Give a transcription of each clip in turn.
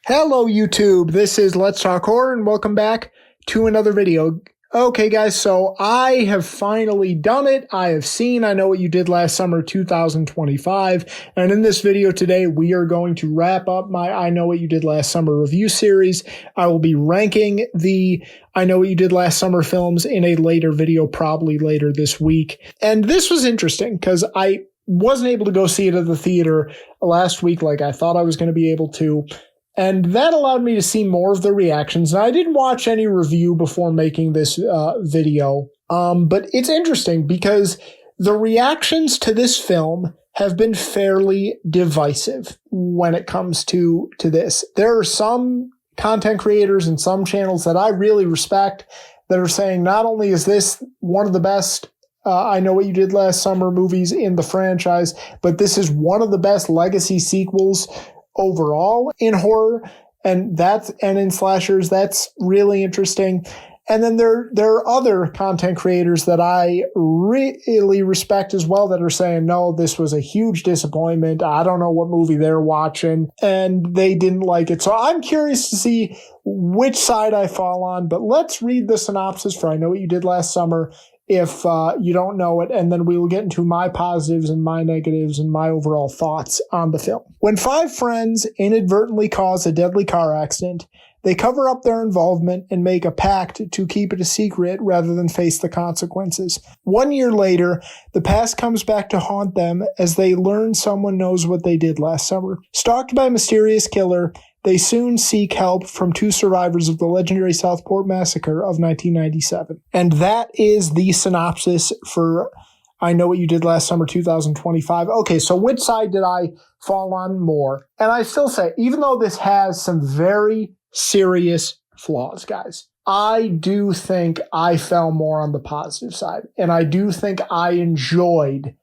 Hello YouTube, this is Let's Talk Horror and welcome back to another video. Okay guys, so I have finally done it. I have seen I Know What You Did Last Summer 2025, and in this video today we are going to wrap up my I Know What You Did Last Summer review series. I will be ranking the I Know What You Did Last Summer films in a later video, probably later this week. And this was interesting because I wasn't able to go see it at the theater last week like I thought I was going to be able to. And that allowed me to see more of the reactions. And I didn't watch any review before making this video. But it's interesting because the reactions to this film have been fairly divisive when it comes to this. There are some content creators and some channels that I really respect that are saying not only is this one of the best I Know What You Did Last Summer movies in the franchise, but this is one of the best legacy sequels overall in horror and in slashers. That's really interesting. And then there are other content creators that I really respect as well that are saying, no, this was a huge disappointment. I don't know what movie they're watching and they didn't like it. So I'm curious to see which side I fall on, but let's read the synopsis for I Know What You Did Last Summer if you don't know it, and then we will get into my positives and my negatives and my overall thoughts on the film. When five friends inadvertently cause a deadly car accident, they cover up their involvement and make a pact to keep it a secret rather than face the consequences. 1 year later, the past comes back to haunt them as they learn someone knows what they did last summer. Stalked by a mysterious killer, they soon seek help from two survivors of the legendary Southport Massacre of 1997. And that is the synopsis for I Know What You Did Last Summer 2025. Okay, so which side did I fall on more? And I still say, even though this has some very serious flaws, guys, I do think I fell more on the positive side. And I do think I enjoyed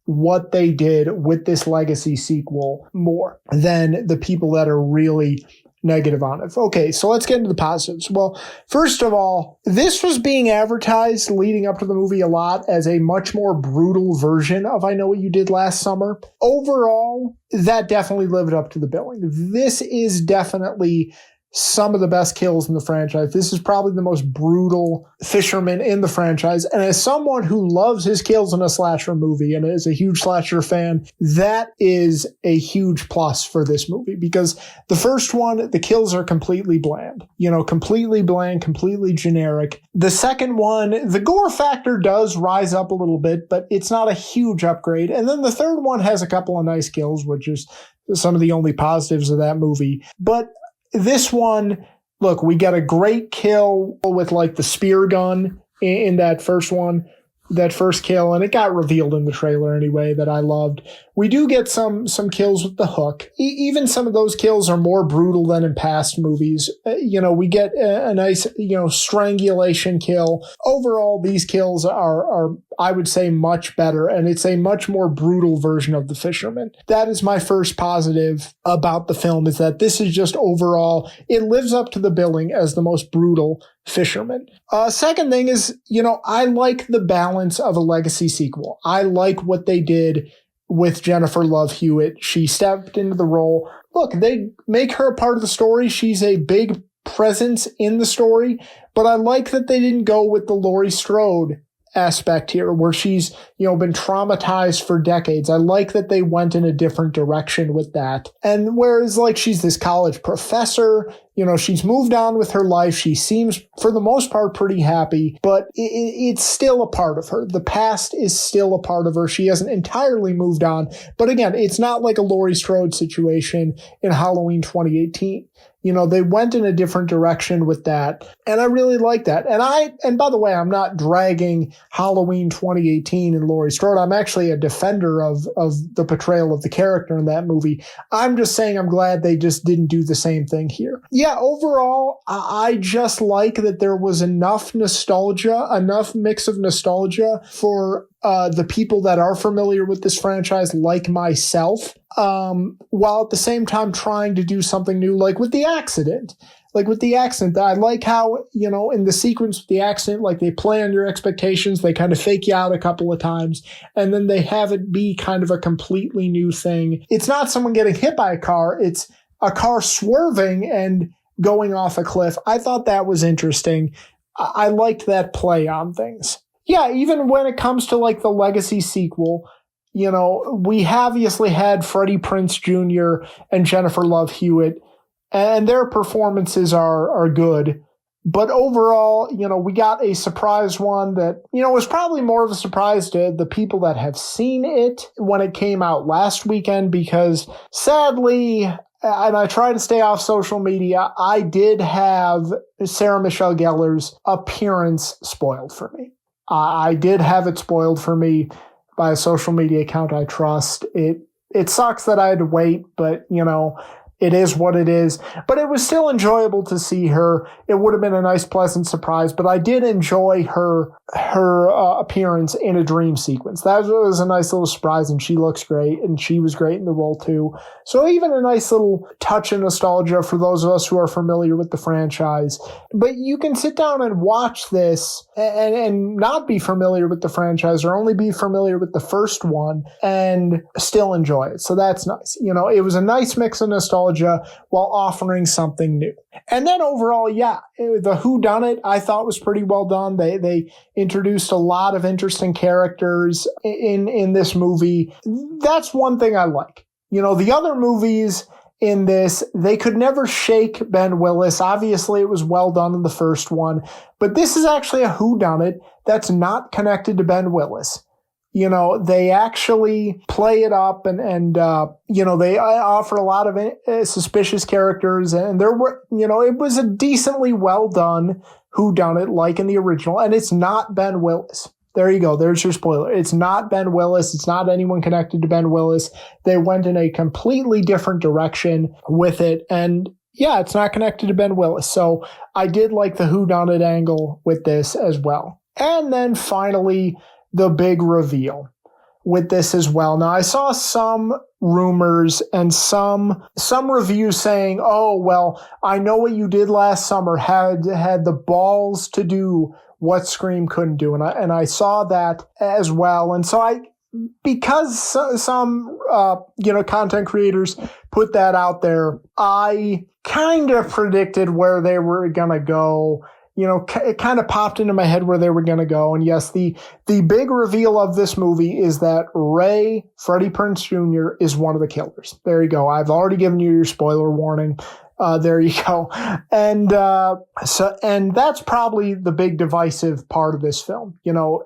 what they did with this legacy sequel more than the people that are really negative on it. Okay, so let's get into the positives. Well, first of all, this was being advertised leading up to the movie a lot as a much more brutal version of I Know What You Did Last Summer. Overall, that definitely lived up to the billing. This is definitely some of the best kills in the franchise. This is probably the most brutal fisherman in the franchise. And as someone who loves his kills in a slasher movie and is a huge slasher fan, that is a huge plus for this movie because the first one, the kills are completely bland, completely bland, completely generic. The second one, the gore factor does rise up a little bit, but it's not a huge upgrade. And then the third one has a couple of nice kills, which is some of the only positives of that movie. But this one, look, we got a great kill with like the spear gun in that first one, that first kill, and it got revealed in the trailer anyway that I loved. We do get some kills with the hook. Even some of those kills are more brutal than in past movies. We get a nice, strangulation kill. Overall, these kills are, I would say, much better, and it's a much more brutal version of The Fisherman. That is my first positive about the film, is that this is just overall, it lives up to the billing as the most brutal fisherman. Second thing is, I like the balance of a legacy sequel. I like what they did with Jennifer Love Hewitt. She stepped into the role. Look, they make her a part of the story. She's a big presence in the story, but I like that they didn't go with the Laurie Strode aspect here where she's, been traumatized for decades. I like that they went in a different direction with that. And whereas she's this college professor, she's moved on with her life. She seems for the most part pretty happy, but it's still a part of her. The past is still a part of her. She hasn't entirely moved on. But again, it's not like a Laurie Strode situation in Halloween 2018. They went in a different direction with that. And I really like that. And by the way, I'm not dragging Halloween 2018 and Laurie Strode. I'm actually a defender of the portrayal of the character in that movie. I'm just saying I'm glad they just didn't do the same thing here. Yeah, overall, I just like that there was enough nostalgia, enough mix of nostalgia for the people that are familiar with this franchise like myself, while at the same time trying to do something new, like with the accident. I like how, in the sequence with the accident, they play on your expectations. They kind of fake you out a couple of times, and then they have it be kind of a completely new thing. It's not someone getting hit by a car. It's a car swerving and going off a cliff. I thought that was interesting. I liked that play on things. Yeah, even when it comes to like the Legacy sequel, you know, we obviously had Freddie Prinze Jr. and Jennifer Love Hewitt, and their performances are good. But overall, you know, we got a surprise one that, you know, was probably more of a surprise to the people that have seen it when it came out last weekend, because sadly, and I try to stay off social media, I did have Sarah Michelle Gellar's appearance spoiled for me. I did have it spoiled for me by a social media account I trust. It sucks that I had to wait, but, you know, it is what it is. But it was still enjoyable to see her. It would have been a nice, pleasant surprise, but I did enjoy her appearance in a dream sequence. That was a nice little surprise, and she looks great, and she was great in the role too. So even a nice little touch of nostalgia for those of us who are familiar with the franchise. But you can sit down and watch this and not be familiar with the franchise, or only be familiar with the first one, and still enjoy it. So that's nice. You know, it was a nice mix of nostalgia while offering something new. And then overall, yeah, the whodunit I thought was pretty well done. They introduced a lot of interesting characters in this movie. That's one thing I like. You know, the other movies in this, they could never shake Ben Willis. Obviously, it was well done in the first one, but this is actually a whodunit that's not connected to Ben Willis. You know, they actually play it up and you know, they offer a lot of suspicious characters, and there were, you know, it was a decently well done whodunit like in the original, and it's not Ben Willis. There you go. There's your spoiler. It's not Ben Willis. It's not anyone connected to Ben Willis. They went in a completely different direction with it, and yeah, it's not connected to Ben Willis. So I did like the whodunit angle with this as well. And then finally, the big reveal with this as well. Now, I saw some rumors and some reviews saying, oh, well, I know what you did last summer, had the balls to do what Scream couldn't do. And I saw that as well. And so because some you know, content creators put that out there, I kind of predicted where they were going to go. You know, it kind of popped into my head where they were going to go. And yes, the big reveal of this movie is that Ray, Freddie Prinze Jr., is one of the killers. There you go. I've already given you your spoiler warning. There you go. And and that's probably the big divisive part of this film. You know,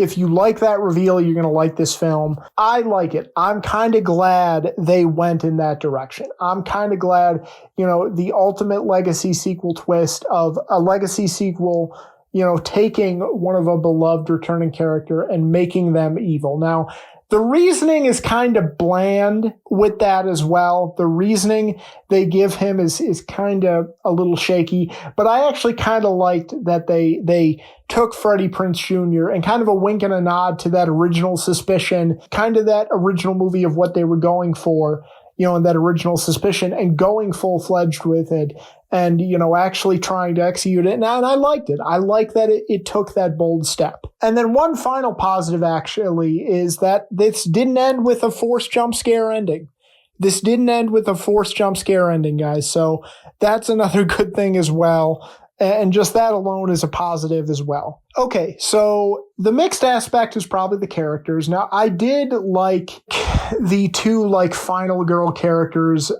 if you like that reveal, you're going to like this film. I like it. I'm kind of glad they went in that direction. I'm kind of glad, you know, the ultimate Legacy sequel twist of a Legacy sequel, you know, taking one of a beloved returning character and making them evil. Now, the reasoning is kind of bland with that as well. The reasoning they give him is kind of a little shaky, but I actually kind of liked that they took Freddie Prinze Jr. and kind of a wink and a nod to that original Suspicion, kind of that original movie of what they were going for, you know, and that original Suspicion, and going full-fledged with it and, you know, actually trying to execute it. And I liked it. I like that it took that bold step. And then one final positive, actually, is that this didn't end with a forced jump scare ending. This didn't end with a forced jump scare ending, guys. So that's another good thing as well. And just that alone is a positive as well. Okay, so the mixed aspect is probably the characters. Now, I did like the two, like, final girl characters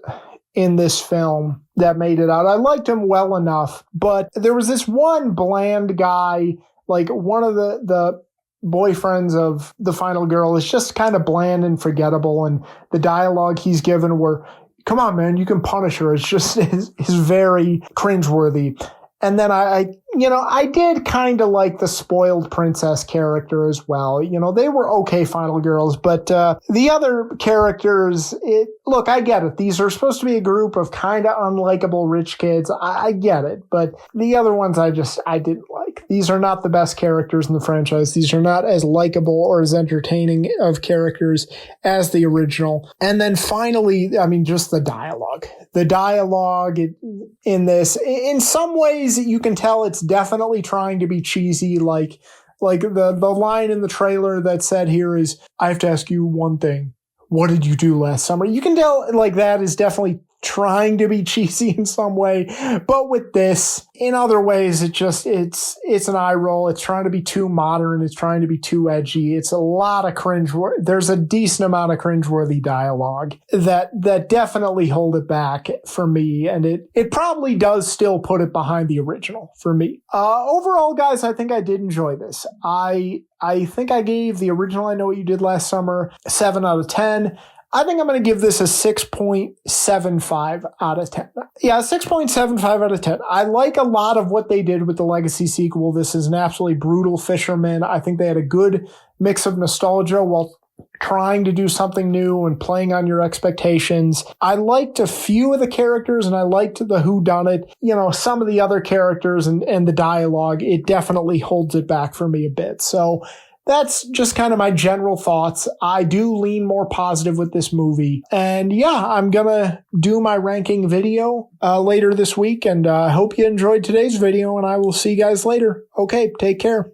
in this film that made it out. I liked him well enough, but there was this one bland guy, like one of the boyfriends of the final girl is just kind of bland and forgettable, and the dialogue he's given were, come on, man, you can punish her. It's just is very cringeworthy. And then I did kind of like the spoiled princess character as well. You know, they were okay final girls, but the other characters, look, I get it. These are supposed to be a group of kind of unlikable rich kids. I get it. But the other ones I didn't like. These are not the best characters in the franchise. These are not as likable or as entertaining of characters as the original. And then finally, I mean, just the dialogue. The dialogue in this, in some ways, you can tell it's definitely trying to be cheesy, like the line in the trailer that said here is, I have to ask you one thing. What did you do last summer? You can tell, like, that is definitely trying to be cheesy in some way. But with this, in other ways, it's an eye roll. It's trying to be too modern. It's trying to be too edgy. It's a lot of cringe. There's a decent amount of cringeworthy dialogue that definitely hold it back for me. And it probably does still put it behind the original for me. Overall, guys, I think I did enjoy this. I think I gave the original I Know What You Did Last Summer a 7 out of 10. I think I'm going to give this a 6.75 out of 10. Yeah, 6.75 out of 10. I like a lot of what they did with the Legacy sequel. This is an absolutely brutal Fisherman. I think they had a good mix of nostalgia while trying to do something new and playing on your expectations. I liked a few of the characters, and I liked the whodunit. You know, some of the other characters and the dialogue, it definitely holds it back for me a bit. So that's just kind of my general thoughts. I do lean more positive with this movie. And yeah, I'm going to do my ranking video later this week. And I hope you enjoyed today's video, and I will see you guys later. Okay, take care.